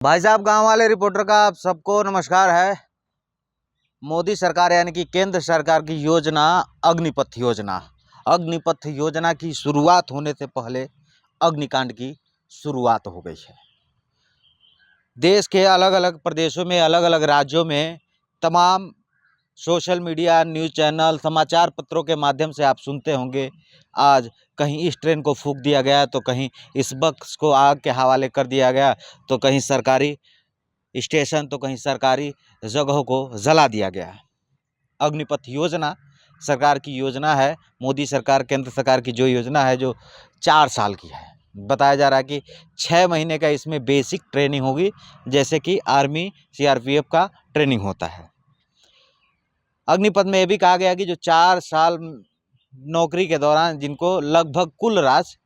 भाई साहब, गांव वाले रिपोर्टर का आप सबको नमस्कार है। मोदी सरकार यानी कि केंद्र सरकार की योजना अग्निपथ योजना की शुरुआत होने से पहले अग्निकांड की शुरुआत हो गई है। देश के अलग अलग प्रदेशों में, अलग अलग राज्यों में तमाम सोशल मीडिया, न्यूज़ चैनल, समाचार पत्रों के माध्यम से आप सुनते होंगे, आज कहीं इस ट्रेन को फूंक दिया गया, तो कहीं इस बस को आग के हवाले कर दिया गया, तो कहीं सरकारी स्टेशन, तो कहीं सरकारी जगहों को जला दिया गया। अग्निपथ योजना सरकार की योजना है। मोदी सरकार, केंद्र सरकार की जो योजना है, जो 4 साल की है। बताया जा रहा है कि 6 महीने का इसमें बेसिक ट्रेनिंग होगी, जैसे कि आर्मी सीआरपीएफ का ट्रेनिंग होता है। अग्निपथ में यह भी कहा गया कि जो 4 साल नौकरी के दौरान जिनको लगभग कुल राशि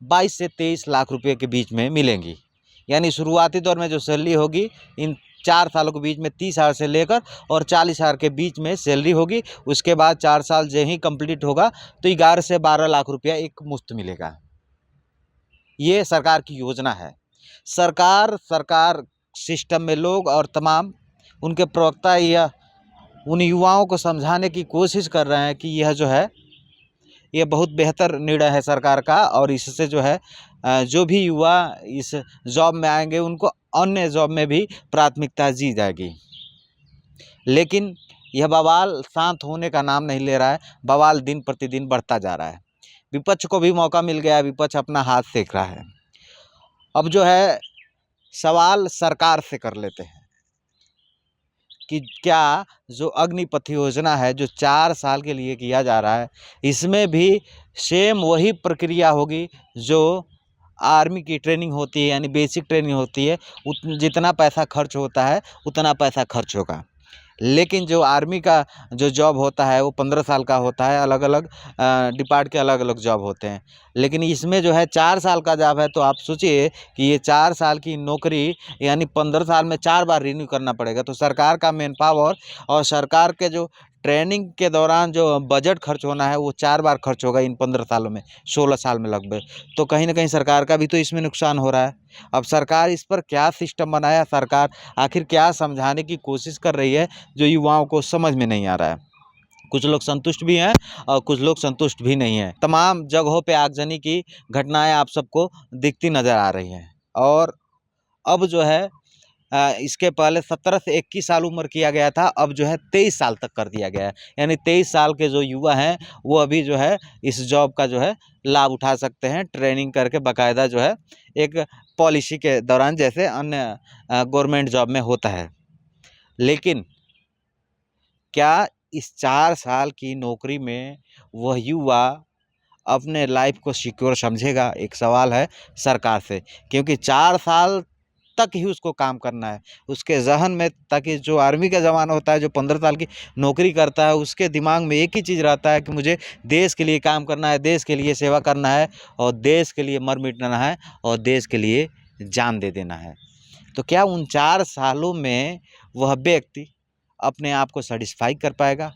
22 से 23 लाख रुपए के बीच में मिलेंगी, यानी शुरुआती दौर में जो सैलरी होगी, इन 4 सालों के बीच में 30,000 से लेकर और 40,000 के बीच में सैलरी होगी। उसके बाद 4 साल जो ही कंप्लीट होगा तो 11 से 12 लाख रुपया एक मुश्त मिलेगा। ये सरकार की योजना है। सरकार सिस्टम में लोग और तमाम उनके प्रवक्ता या उन युवाओं को समझाने की कोशिश कर रहे हैं कि यह जो है, ये बहुत बेहतर निर्णय है सरकार का, और इससे जो है जो भी युवा इस जॉब में आएंगे उनको अन्य जॉब में भी प्राथमिकता दी जाएगी। लेकिन यह बवाल शांत होने का नाम नहीं ले रहा है। बवाल दिन प्रतिदिन बढ़ता जा रहा है। विपक्ष को भी मौका मिल गया, विपक्ष अपना हाथ सेक रहा है। अब जो है सवाल सरकार से कर लेते हैं कि क्या जो अग्निपथ योजना है, जो 4 साल के लिए किया जा रहा है, इसमें भी सेम वही प्रक्रिया होगी जो आर्मी की ट्रेनिंग होती है, यानी बेसिक ट्रेनिंग होती है। जितना पैसा खर्च होता है उतना पैसा खर्च होगा। लेकिन जो आर्मी का जो जॉब होता है वो 15 साल का होता है। अलग अलग डिपार्ट के अलग अलग जॉब होते हैं। लेकिन इसमें जो है 4 साल का जॉब है, तो आप सोचिए कि ये 4 साल की नौकरी, यानी 15 साल में 4 बार रिन्यू करना पड़ेगा। तो सरकार का मैन पावर और सरकार के जो ट्रेनिंग के दौरान जो बजट खर्च होना है वो 4 बार खर्च होगा इन 15 सालों में, 16 साल में लगभग। तो कहीं ना कहीं सरकार का भी तो इसमें नुकसान हो रहा है। अब सरकार इस पर क्या सिस्टम बनाया, सरकार आखिर क्या समझाने की कोशिश कर रही है, जो युवाओं को समझ में नहीं आ रहा है। कुछ लोग संतुष्ट भी हैं और कुछ लोग संतुष्ट भी नहीं हैं। तमाम जगहों पे आगजनी की घटनाएं आप सबको दिखती नज़र आ रही हैं। और अब जो है इसके पहले 17 से 21 साल उम्र किया गया था, अब जो है 23 साल तक कर दिया गया है। यानी 23 साल के जो युवा हैं वो अभी जो है इस जॉब का जो है लाभ उठा सकते हैं, ट्रेनिंग करके बाकायदा जो है एक पॉलिसी के दौरान, जैसे अन्य गवर्नमेंट जॉब में होता है। लेकिन क्या इस 4 साल की नौकरी में वह युवा अपने लाइफ को सिक्योर समझेगा? एक सवाल है सरकार से, क्योंकि 4 साल तक ही उसको काम करना है। उसके ज़हन में, ताकि जो आर्मी का जवान होता है, जो 15 साल की नौकरी करता है, उसके दिमाग में एक ही चीज़ रहता है कि मुझे देश के लिए काम करना है, देश के लिए सेवा करना है, और देश के लिए मर मिटना है, और देश के लिए जान दे देना है। तो क्या उन 4 सालों में वह व्यक्ति अपने आप को सेटिस्फाई कर पाएगा?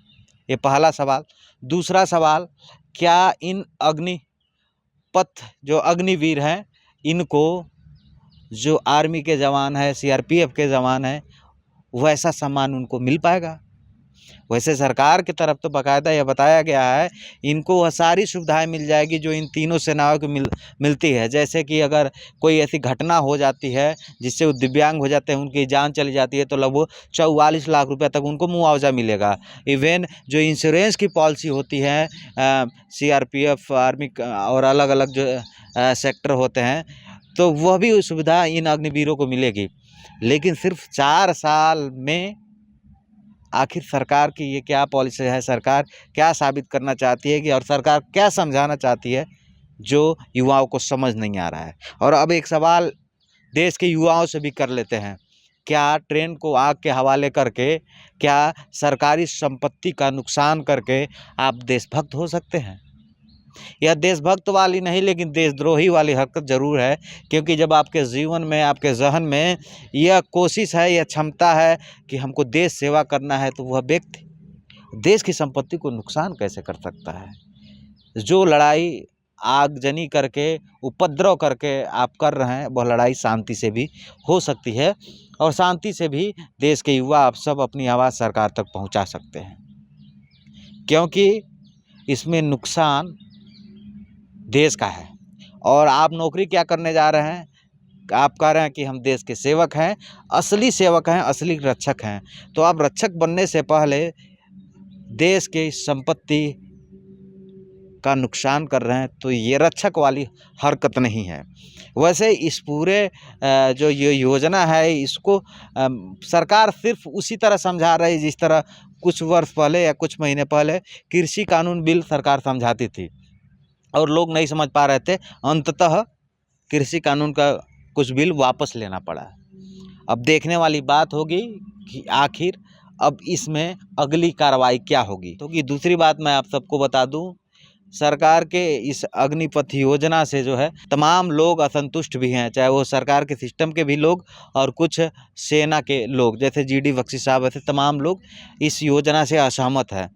ये पहला सवाल। दूसरा सवाल, क्या इन अग्निपथ जो अग्निवीर हैं, इनको जो आर्मी के जवान हैं, सीआरपीएफ के जवान हैं, वैसा सम्मान उनको मिल पाएगा? वैसे सरकार की तरफ तो बाकायदा यह बताया गया है, इनको वह सारी सुविधाएं मिल जाएगी जो इन तीनों सेनाओं को मिलती है। जैसे कि अगर कोई ऐसी घटना हो जाती है जिससे वो दिव्यांग हो जाते हैं, उनकी जान चली जाती है, तो लगभग 44 लाख रुपये तक उनको मुआवजा मिलेगा। इवन जो इंश्योरेंस की पॉलिसी होती है, सीआरपीएफ, आर्मी और अलग अलग जो सेक्टर होते हैं, तो वह भी सुविधा इन अग्निवीरों को मिलेगी। लेकिन सिर्फ 4 साल में आखिर सरकार की ये क्या पॉलिसी है? सरकार क्या साबित करना चाहती है कि, और सरकार क्या समझाना चाहती है, जो युवाओं को समझ नहीं आ रहा है? और अब एक सवाल देश के युवाओं से भी कर लेते हैं, क्या ट्रेन को आग के हवाले करके, क्या सरकारी संपत्ति का नुकसान करके आप देशभक्त हो सकते हैं? यह देशभक्त वाली नहीं, लेकिन देशद्रोही वाली हरकत ज़रूर है। क्योंकि जब आपके जीवन में, आपके ज़हन में यह कोशिश है, यह क्षमता है कि हमको देश सेवा करना है, तो वह व्यक्ति देश की संपत्ति को नुकसान कैसे कर सकता है? जो लड़ाई आगजनी करके, उपद्रव करके आप कर रहे हैं, वह लड़ाई शांति से भी हो सकती है और शांति से भी देश के युवा आप सब अपनी आवाज़ सरकार तक पहुंचा सकते हैं, क्योंकि इसमें नुकसान देश का है। और आप नौकरी क्या करने जा रहे हैं? आप कह रहे हैं कि हम देश के सेवक हैं, असली सेवक हैं, असली रक्षक हैं। तो आप रक्षक बनने से पहले देश की संपत्ति का नुकसान कर रहे हैं, तो ये रक्षक वाली हरकत नहीं है। वैसे इस पूरे जो ये योजना है, इसको सरकार सिर्फ उसी तरह समझा रही है जिस तरह कुछ वर्ष पहले या कुछ महीने पहले कृषि कानून बिल सरकार समझाती थी और लोग नहीं समझ पा रहे थे। अंततः कृषि कानून का कुछ बिल वापस लेना पड़ा। अब देखने वाली बात होगी कि आखिर अब इसमें अगली कार्रवाई क्या होगी। तो कि दूसरी बात मैं आप सबको बता दूं, सरकार के इस अग्निपथ योजना से जो है तमाम लोग असंतुष्ट भी हैं, चाहे वो सरकार के सिस्टम के भी लोग और कुछ सेना के लोग, जैसे जीडी बख्शी साहब, ऐसे तमाम लोग इस योजना से असहमत हैं।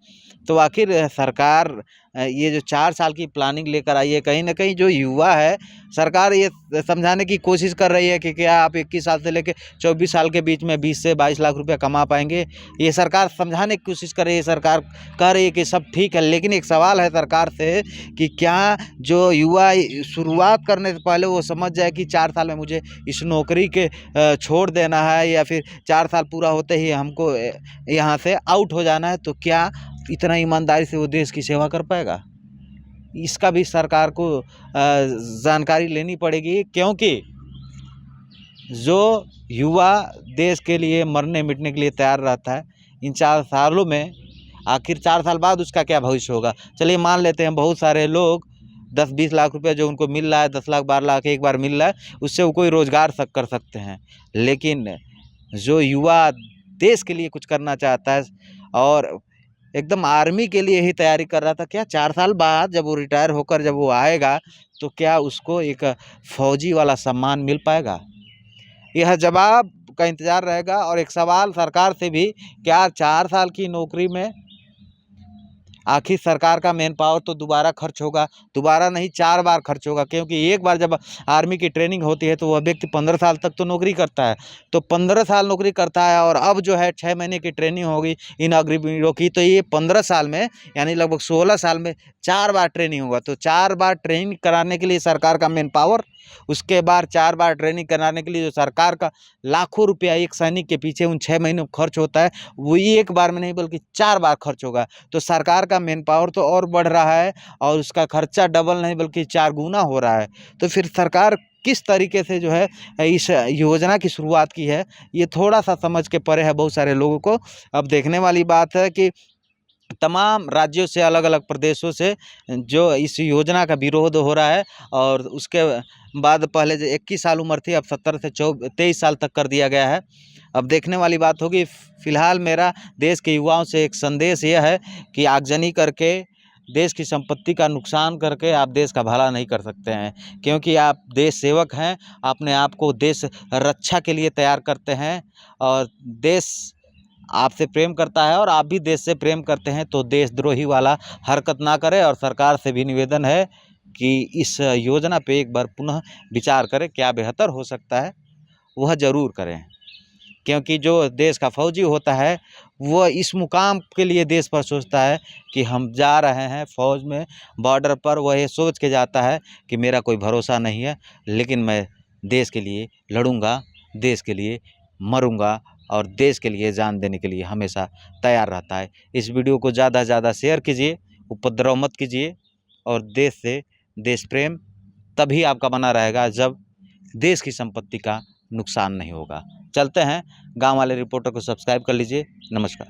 तो आखिर सरकार ये जो 4 साल की प्लानिंग लेकर आई है, कहीं ना कहीं जो युवा है, सरकार ये समझाने की कोशिश कर रही है कि क्या आप 21 साल से लेकर 24 साल के बीच में 20 से 22 लाख रुपया कमा पाएंगे। ये सरकार समझाने की कोशिश कर रही है। सरकार कह रही है कि सब ठीक है, लेकिन एक सवाल है सरकार से कि क्या जो युवा शुरुआत करने से पहले वो समझ जाए कि 4 साल में मुझे इस नौकरी के छोड़ देना है या फिर 4 साल पूरा होते ही हमको यहाँ से आउट हो जाना है, तो क्या इतना ईमानदारी से वो देश की सेवा कर पाएगा? इसका भी सरकार को जानकारी लेनी पड़ेगी, क्योंकि जो युवा देश के लिए मरने मिटने के लिए तैयार रहता है, इन 4 सालों में आखिर 4 साल बाद उसका क्या भविष्य होगा। चलिए मान लेते हैं बहुत सारे लोग 10-20 लाख रुपए जो उनको मिल रहा है, 10 लाख 12 लाख एक बार मिल रहा है, उससे वो कोई रोजगार कर सकते हैं। लेकिन जो युवा देश के लिए कुछ करना चाहता है और एकदम आर्मी के लिए ही तैयारी कर रहा था, क्या 4 साल बाद जब वो रिटायर होकर जब वो आएगा तो क्या उसको एक फौजी वाला सम्मान मिल पाएगा? यह जवाब का इंतज़ार रहेगा। और एक सवाल सरकार से भी, क्या 4 साल की नौकरी में आखिर सरकार का मैन पावर तो दोबारा खर्च होगा, दोबारा नहीं 4 बार खर्च होगा, क्योंकि एक बार जब आर्मी की ट्रेनिंग होती है तो वह व्यक्ति 15 साल तक तो नौकरी करता है। तो 15 साल नौकरी करता है और अब जो है 6 महीने की ट्रेनिंग होगी इन अग्निवीरों की, तो ये 15 साल में यानी लगभग 16 साल में 4 बार ट्रेनिंग होगा। तो 4 बार ट्रेनिंग कराने के लिए सरकार का मैन पावर, उसके बाद 4 बार ट्रेनिंग कराने के लिए जो सरकार का लाखों रुपया एक सैनिक के पीछे उन 6 महीनों में खर्च होता है, वो एक बार में नहीं बल्कि 4 बार खर्च होगा। तो सरकार का मैन पावर तो और बढ़ रहा है और उसका खर्चा डबल नहीं बल्कि 4 गुना हो रहा है। तो फिर सरकार किस तरीके से जो है इस योजना की शुरुआत की है, ये थोड़ा सा समझ के परे है बहुत सारे लोगों को। अब देखने वाली बात है कि तमाम राज्यों से, अलग अलग प्रदेशों से जो इस योजना का विरोध हो रहा है और उसके बाद पहले जो 21 साल उम्र थी अब 17 से 23 साल तक कर दिया गया है। अब देखने वाली बात होगी। फिलहाल मेरा देश के युवाओं से एक संदेश यह है कि आगजनी करके, देश की संपत्ति का नुकसान करके आप देश का भला नहीं कर सकते हैं, क्योंकि आप देश सेवक हैं, अपने आप को देश रक्षा के लिए तैयार करते हैं और देश आपसे प्रेम करता है और आप भी देश से प्रेम करते हैं, तो देशद्रोही वाला हरकत ना करें। और सरकार से भी निवेदन है कि इस योजना पे एक बार पुनः विचार करें, क्या बेहतर हो सकता है वह ज़रूर करें, क्योंकि जो देश का फौजी होता है वह इस मुकाम के लिए देश पर सोचता है कि हम जा रहे हैं फौज में, बॉर्डर पर, वह ये सोच के जाता है कि मेरा कोई भरोसा नहीं है, लेकिन मैं देश के लिए लड़ूंगा, देश के लिए मरूंगा और देश के लिए जान देने के लिए हमेशा तैयार रहता है। इस वीडियो को ज़्यादा से ज़्यादा शेयर कीजिए, उपद्रव मत कीजिए और देश से देश प्रेम तभी आपका बना रहेगा जब देश की संपत्ति का नुकसान नहीं होगा। चलते हैं, गांव वाले रिपोर्टर को सब्सक्राइब कर लीजिए। नमस्कार।